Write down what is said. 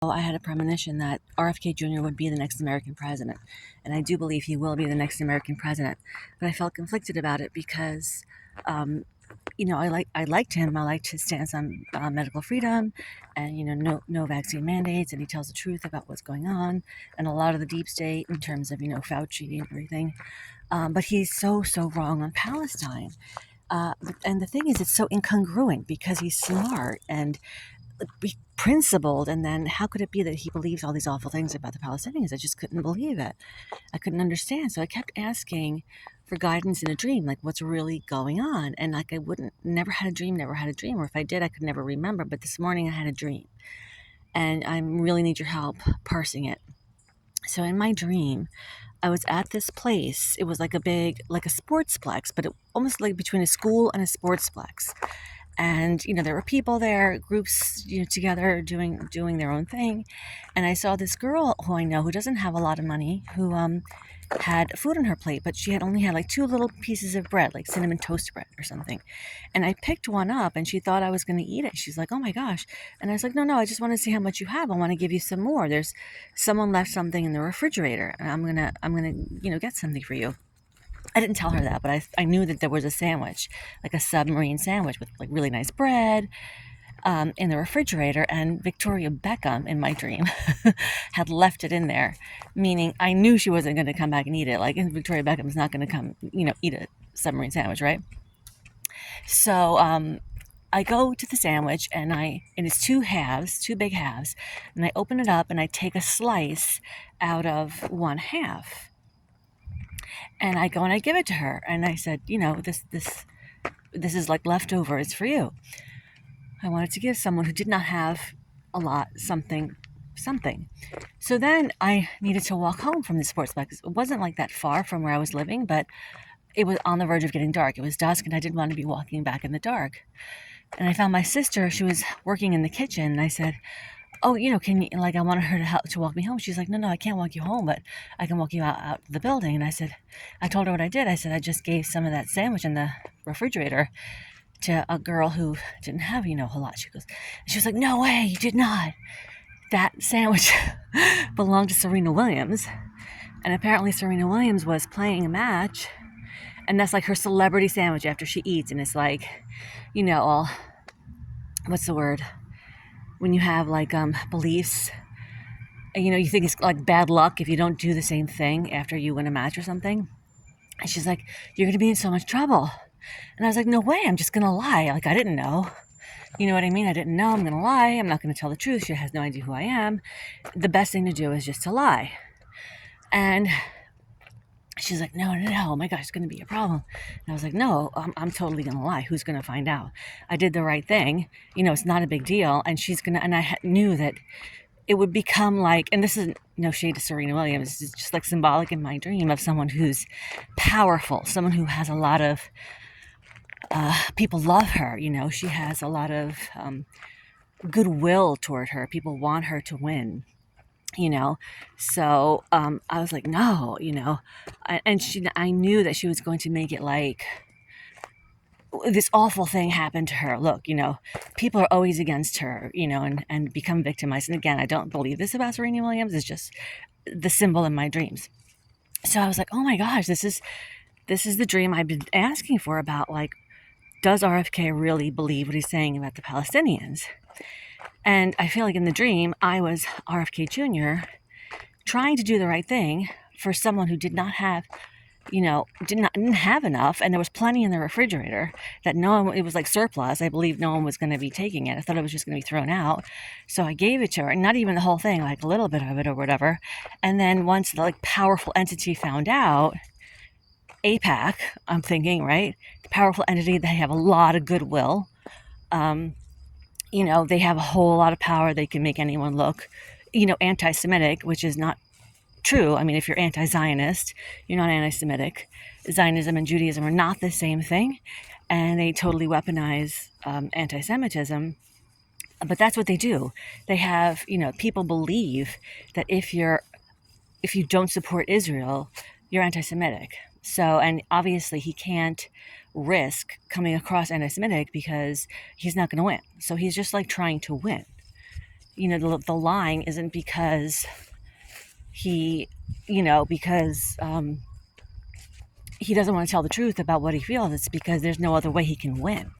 I had a premonition that RFK Jr. would be the next American president, and I do believe he will be the next American president. But I felt conflicted about it because, um, I liked him. I liked his stance on medical freedom, and no vaccine mandates, and he tells the truth about what's going on, and a lot of the deep state in terms of Fauci and everything. But he's so wrong on Palestine. And the thing is, it's so incongruent because he's smart and be principled, and then how could it be that he believes all these awful things about the Palestinians? I just couldn't believe it. I couldn't understand. So I kept asking for guidance in a dream, like what's really going on. And like I wouldn't never had a dream, or if I did, I could never remember. But this morning I had a dream, and I really need your help parsing it. So in my dream, I was at this place. It was like like a sportsplex, but almost like between a school and a sportsplex. And there were people there, groups together doing their own thing. And I saw this girl who I know, who doesn't have a lot of money, who had food on her plate, but she had only had like two little pieces of bread, like cinnamon toast bread or something. And I picked one up, and she thought I was going to eat it. She's like, "Oh my gosh!" And I was like, "No, I just want to see how much you have. I want to give you some more. There's someone left something in the refrigerator, and I'm gonna get something for you." I didn't tell her that, but I knew that there was a sandwich, like a submarine sandwich with like really nice bread, in the refrigerator, and Victoria Beckham in my dream had left it in there, meaning I knew she wasn't going to come back and eat it. Like, Victoria Beckham's not going to come, eat a submarine sandwich, right? So I go to the sandwich, and it's two big halves, and I open it up and I take a slice out of one half. And I go and I give it to her, and I said, this is like leftover. It's for you. I wanted to give someone who did not have a lot something. So then I needed to walk home from the sportsplex. It wasn't like that far from where I was living, but it was on the verge of getting dark. It was dusk, and I didn't want to be walking back in the dark. And I found my sister. She was working in the kitchen, and I said, "Oh, can you, like, I wanted her to walk me home." She's like, "No, I can't walk you home, but I can walk you out the building." And I told her what I did. I said, "I just gave some of that sandwich in the refrigerator to a girl who didn't have, a whole lot." She was like, "No way, you did not. That sandwich belonged to Serena Williams." And apparently Serena Williams was playing a match, and that's like her celebrity sandwich after she eats. And it's like, all, what's the word? When you have like beliefs, you think it's like bad luck if you don't do the same thing after you win a match or something. And she's like, "You're going to be in so much trouble." And I was like, "No way, I'm just going to lie. Like, I didn't know." You know what I mean? I didn't know. I'm going to lie. I'm not going to tell the truth. She has no idea who I am. The best thing to do is just to lie. And she's like, "No, oh my gosh, it's going to be a problem." And I was like, "No, I'm totally going to lie. Who's going to find out? I did the right thing. It's not a big deal." And and I knew that it would become like, and this is no shade to Serena Williams, it's just like symbolic in my dream of someone who's powerful, someone who has a lot of, people love her, she has a lot of goodwill toward her. People want her to win, So I was like, "No, and I knew that she was going to make it like this awful thing happened to her. Look, people are always against her, and become victimized. And again, I don't believe this about Serena Williams. It's just the symbol in my dreams. So I was like, "Oh my gosh, this is the dream I've been asking for about, like, does RFK really believe what he's saying about the Palestinians?" And I feel like in the dream, I was RFK Jr. trying to do the right thing for someone who did not have, didn't have enough, and there was plenty in the refrigerator that it was like surplus. I believe no one was going to be taking it. I thought it was just going to be thrown out. So I gave it to her, not even the whole thing, like a little bit of it or whatever. And then once the powerful entity found out, AIPAC, I'm thinking, right? The powerful entity, they have a lot of goodwill. They have a whole lot of power. They can make anyone look, anti-Semitic, which is not true. I mean, if you're anti-Zionist, you're not anti-Semitic. Zionism and Judaism are not the same thing, and they totally weaponize anti-Semitism. But that's what they do. They have, people believe that if you don't support Israel, you're anti-Semitic. So, and obviously he can't risk coming across anti-Semitic because he's not going to win. So he's just like trying to win. the lying isn't because he, because he doesn't want to tell the truth about what he feels. It's because there's no other way he can win.